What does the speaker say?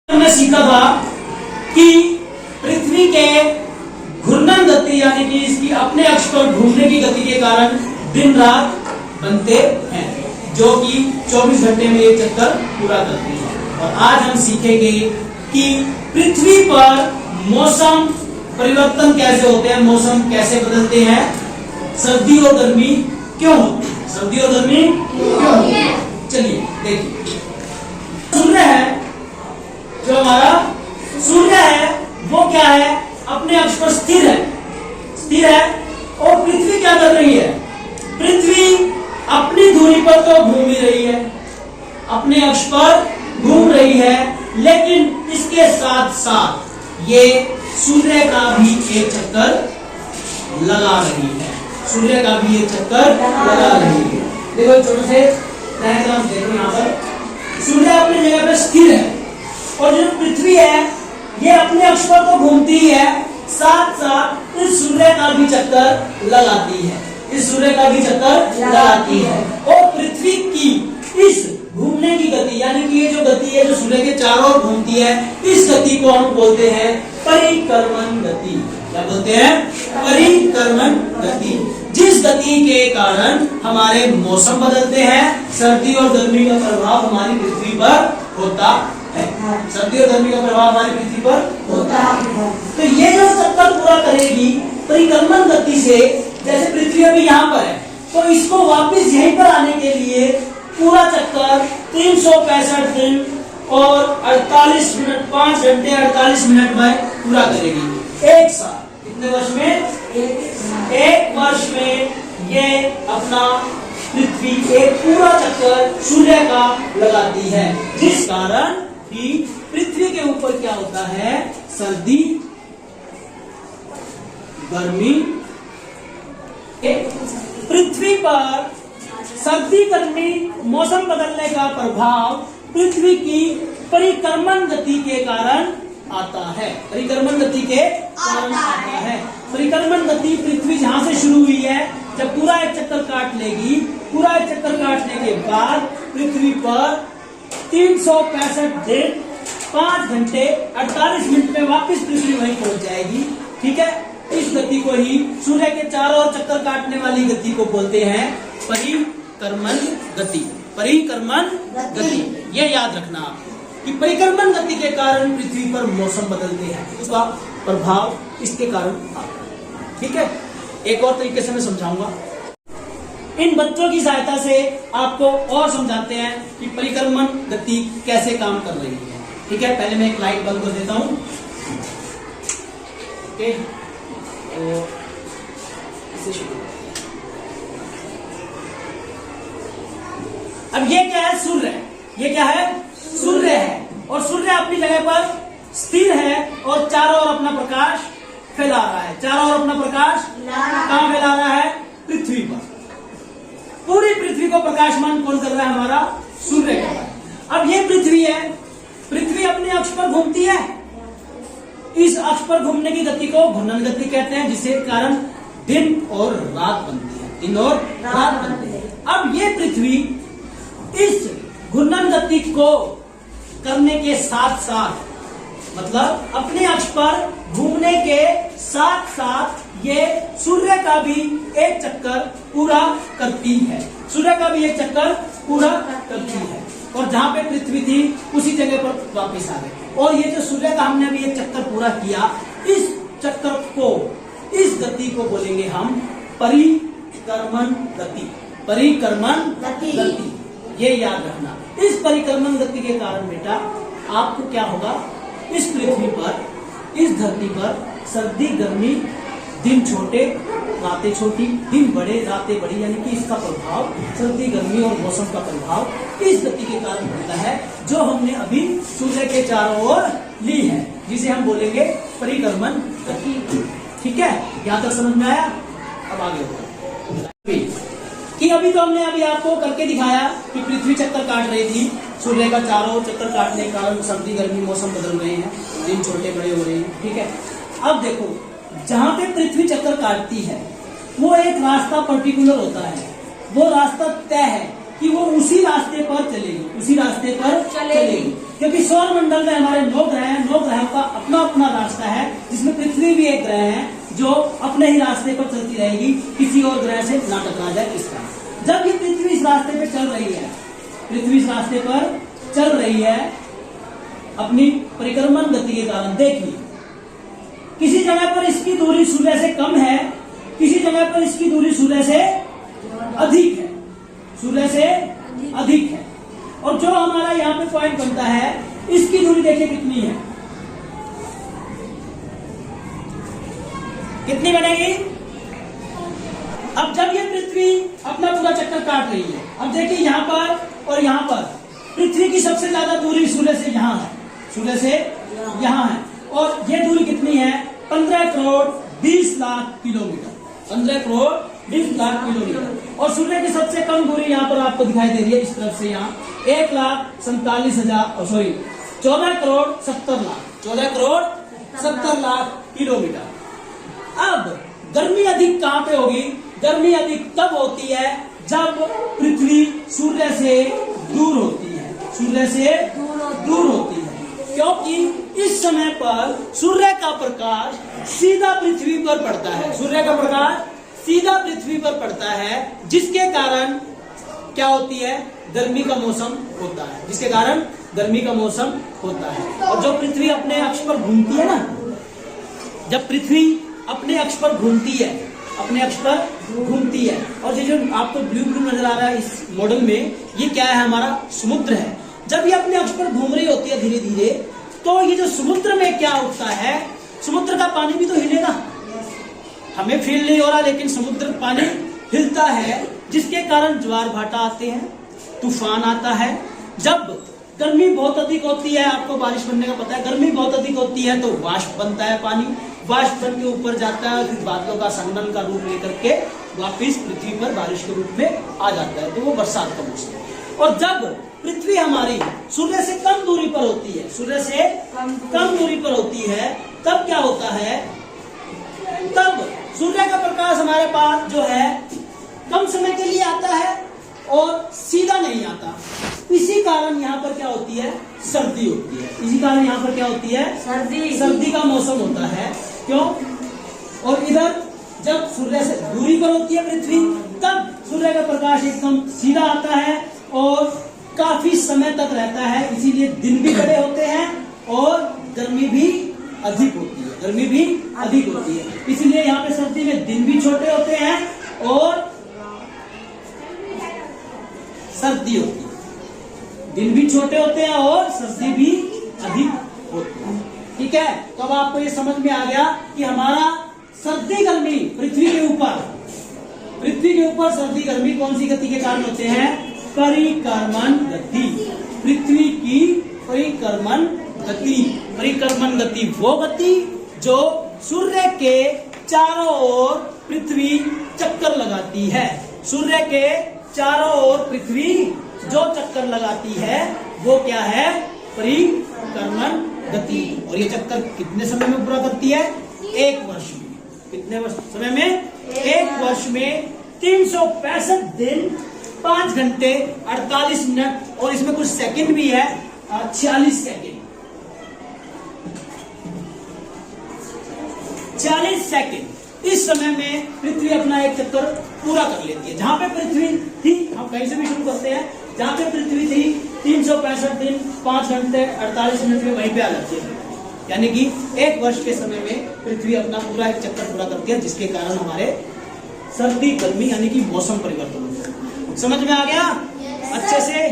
हमने सीखा था कि पृथ्वी के घूर्णन गति यानी कि इसकी अपने अक्ष पर घूमने की गति के कारण दिन रात बनते हैं, जो कि 24 घंटे में एक चक्कर पूरा करती है। और आज हम सीखेंगे कि पृथ्वी पर मौसम परिवर्तन कैसे होते हैं, मौसम कैसे बदलते हैं, सर्दी और गर्मी क्यों होती है, सर्दी और गर्मी क्यों होती है। चलिए देखिए, सूर्य है, जो हमारा सूर्य है वो क्या है, अपने अक्ष पर स्थिर है। और पृथ्वी क्या कर रही है, पृथ्वी अपनी दूरी पर तो घूम ही रही है, अपने अक्ष पर घूम रही है, लेकिन इसके साथ साथ ये सूर्य का भी एक चक्कर लगा रही है, सूर्य का भी एक चक्कर लगा रही है। देखो छोटे से डायग्राम देखो, यहाँ पर सूर्य अपनी जगह पर स्थिर है और जो पृथ्वी है ये अपने अक्ष पर तो घूमती ही है, साथ साथ इस सूर्य का भी चक्कर लगाती है, इस सूर्य का भी चक्कर लगाती है। और पृथ्वी की इस घूमने की गति यानी कि ये जो गति है जो सूर्य के चारों ओर घूमती है, इस गति को हम बोलते हैं परिक्रमण गति। क्या बोलते हैं? परिक्रमण गति। जिस गति के कारण हमारे मौसम बदलते हैं, सर्दी और गर्मी का प्रभाव हमारी पृथ्वी पर होता है, सर्दी और गर्मी का प्रभाव हमारी पृथ्वी पर होता है। तो ये जो चक्कर पूरा करेगी परिक्रमण गति से, जैसे पृथ्वी अभी यहाँ पर है तो इसको वापस यहीं पर आने के लिए पूरा चक्कर 365 दिन और 48 मिनट 5 घंटे 48 मिनट में पूरा करेगी। एक साल कितने वर्ष में? एक वर्ष में ये अपना पृथ्वी एक पूरा चक्कर सूर्य का लगाती है, जिस कारण कि पृथ्वी के ऊपर क्या होता है, सर्दी गर्मी। पृथ्वी पर सर्दी गर्मी मौसम बदलने का प्रभाव पृथ्वी की परिक्रमण गति के कारण आता है, परिक्रमण गति के कारण आता है। परिक्रमण गति पृथ्वी जहां से शुरू हुई है, जब पूरा एक चक्कर काट लेगी, पूरा एक चक्कर काटने के बाद पृथ्वी पर 365 दिन 5 घंटे 48 मिनट में वापस पृथ्वी वहीं पहुंच जाएगी। ठीक है, इस गति को ही सूर्य के चारों ओर चक्कर काटने वाली गति को बोलते हैं परिक्रमण गति। परिक्रमण गति, ये याद रखना आप कि परिक्रमण गति के कारण पृथ्वी पर मौसम बदलते हैं, उसका प्रभाव इसके कारण आता है। ठीक है, एक और तरीके से मैं समझाऊंगा। इन बच्चों की सहायता से आपको और समझाते हैं कि परिक्रमण गति कैसे काम कर रही है। ठीक है, पहले मैं एक लाइट बंद कर देता हूं। ओके, तो इसे शुरू। अब ये क्या है, सूर्य। ये क्या है, सूर्य है, और सूर्य अपनी जगह पर स्थिर है और चारों ओर अपना प्रकाश फैला रहा है। चारों ओर अपना प्रकाश कहां फैला रहा है? पृथ्वी पर। पूरी पृथ्वी को प्रकाशमान कौन कर रहा है? हमारा सूर्य कर रहा है। अब ये पृथ्वी है, पृथ्वी अपने अक्ष पर घूमती है, इस अक्ष पर घूमने की गति को घूर्णन गति कहते हैं, जिसके कारण दिन और रात बनती है, दिन और रात बनती है। अब ये पृथ्वी इस घूर्णन गति को करने के साथ साथ, मतलब अपने अक्ष पर घूमने के साथ साथ ये सूर्य का भी एक चक्कर पूरा करती है, सूर्य का भी एक चक्कर पूरा करती है। और जहां पे पृथ्वी थी उसी जगह पर वापस आ गई। और ये जो सूर्य का हमने अभी एक चक्कर पूरा किया, इस चक्कर को, इस गति को बोलेंगे हम परिक्रमण गति। परिक्रमण गति, ये याद रखना। इस परिक्रमण गति के कारण बेटा आपको क्या होगा, इस पृथ्वी पर, इस धरती पर सर्दी गर्मी, दिन छोटे रातें छोटी, दिन बड़े रातें बड़ी, यानी कि इसका प्रभाव सर्दी गर्मी और मौसम का प्रभाव इस गति के कारण होता है, जो हमने अभी सूर्य के चारों ओर ली है, जिसे हम बोलेंगे परिक्रमण गति। ठीक है, यहाँ तक समझ में आया? अब आगे होगा कि अभी तो हमने अभी आपको करके दिखाया कि पृथ्वी चक्कर काट रही थी, सूर्य का चारों चक्कर काटने के कारण सर्दी गर्मी मौसम बदल रहे हैं, दिन छोटे बड़े हो रहे हैं। ठीक है, अब देखो जहां पे पृथ्वी चक्कर काटती है वो एक रास्ता पर्टिकुलर होता है, वो रास्ता तय है कि वो उसी रास्ते पर चलेगी, उसी रास्ते पर चलेगी, क्योंकि सौर मंडल में हमारे 9 ग्रह हैं। 9 ग्रहों का अपना अपना रास्ता है, जिसमें पृथ्वी भी एक ग्रह है जो अपने ही रास्ते पर चलती रहेगी, किसी और ग्रह से ना टकरा जाए इस तरह। जब ये पृथ्वी इस रास्ते पर चल रही है, पृथ्वी इस रास्ते पर चल रही है अपनी परिक्रमण गति के कारण, देखिए किसी जगह पर इसकी दूरी सूर्य से कम है, किसी जगह पर इसकी दूरी सूर्य से अधिक है, सूर्य से अधिक है। और जो हमारा यहाँ पे पॉइंट बनता है, इसकी दूरी देखिए कितनी है, कितनी बनेगी। अब जब ये पृथ्वी अपना पूरा चक्कर काट रही है, अब देखिए यहाँ पर और यहाँ पर पृथ्वी की सबसे ज्यादा दूरी सूर्य से यहाँ है, सूर्य से यहाँ है, और ये दूरी कितनी है, 15 करोड़ 20 लाख किलोमीटर, 15 करोड़ 20 लाख किलोमीटर। और सूर्य की सबसे कम दूरी यहाँ पर आपको दिखाई दे रही है इस तरफ से, यहाँ 1,47,000 सॉरी 14 करोड़ 70 लाख, 14 करोड़ 70 लाख किलोमीटर। अब गर्मी अधिक कहाँ पे होगी, गर्मी अधिक तब होती है जब पृथ्वी सूर्य से दूर होती है, सूर्य से दूर होती है, क्योंकि इस समय पर सूर्य का प्रकाश सीधा पृथ्वी पर पड़ता है, सूर्य का प्रकाश सीधा पृथ्वी पर पड़ता है, जिसके कारण क्या होती है, गर्मी का मौसम होता है, जिसके कारण गर्मी का मौसम होता है। और जो पृथ्वी अपने अक्ष पर घूमती है ना, जब पृथ्वी अपने अक्ष पर घूमती है, अपने अक्ष पर घूमती है, और ये जो आपको ब्लू ब्लू नजर आ रहा है इस मॉडल में, ये क्या है, हमारा समुद्र है। जब ये अपने अक्ष पर घूम रही होती है धीरे धीरे, तो ये जो समुद्र में क्या होता है, समुद्र का पानी भी तो हिलेगा, हमें फील नहीं हो रहा लेकिन समुद्र पानी हिलता है, जिसके कारण ज्वार भाटा आते हैं, तूफान आता है। जब गर्मी बहुत अधिक होती है, आपको बारिश बनने का पता है, गर्मी बहुत अधिक होती है तो वाष्प बनता है, पानी वाष्प बन के ऊपर जाता है, फिर बादलों का संघनन का रूप लेकर के वापिस पृथ्वी पर बारिश के रूप में आ जाता है, तो वो बरसात का मौसम है। और जब पृथ्वी हमारी सूर्य से कम दूरी पर होती है, सूर्य से कम दूरी पर होती है, तब क्या होता है, तब सूर्य का प्रकाश हमारे पास जो है कम समय के लिए आता है और सीधा नहीं आता। इसी कारण यहाँ पर क्या होती है, सर्दी होती है, इसी कारण यहाँ पर क्या होती है, सर्दी का मौसम होता है। क्यों, और इधर जब सूर्य से दूरी पर होती है पृथ्वी, तब सूर्य का प्रकाश एकदम सीधा आता है और काफी समय तक रहता है, इसीलिए दिन भी बड़े होते हैं और गर्मी भी अधिक होती है, गर्मी भी अधिक होती है। इसीलिए यहाँ पे सर्दी में दिन भी छोटे होते हैं और सर्दी होती है, दिन भी छोटे होते हैं और सर्दी भी अधिक होती है। ठीक है, तो अब आपको ये समझ में आ गया कि हमारा सर्दी गर्मी पृथ्वी के ऊपर सर्दी गर्मी कौन सी गति के कारण होते हैं, परिक्रमण गति, पृथ्वी की परिक्रमण गति। परिक्रमण गति वो गति जो सूर्य के चारों ओर पृथ्वी चक्कर लगाती है, सूर्य के चारों ओर पृथ्वी जो चक्कर लगाती है वो क्या है, परिक्रमण गति। और ये चक्कर कितने समय में पूरा करती है, 1 वर्ष में। कितने वर्ष समय में, 1 वर्ष में 365 दिन 5 घंटे 48 मिनट और इसमें कुछ सेकंड भी है, 46 सेकंड, 40 सेकंड। इस समय में पृथ्वी अपना एक चक्कर पूरा कर लेती है। जहां पे पृथ्वी थी, हम कहीं से भी शुरू करते हैं, जहां पे पृथ्वी थी 365 दिन 5 घंटे 48 मिनट में वहीं पे आ जाती है, यानी कि 1 वर्ष के समय में पृथ्वी अपना पूरा एक चक्कर पूरा करती है, जिसके कारण हमारे सर्दी गर्मी यानी कि मौसम परिवर्तन होता है। समझ में आ गया अच्छे से।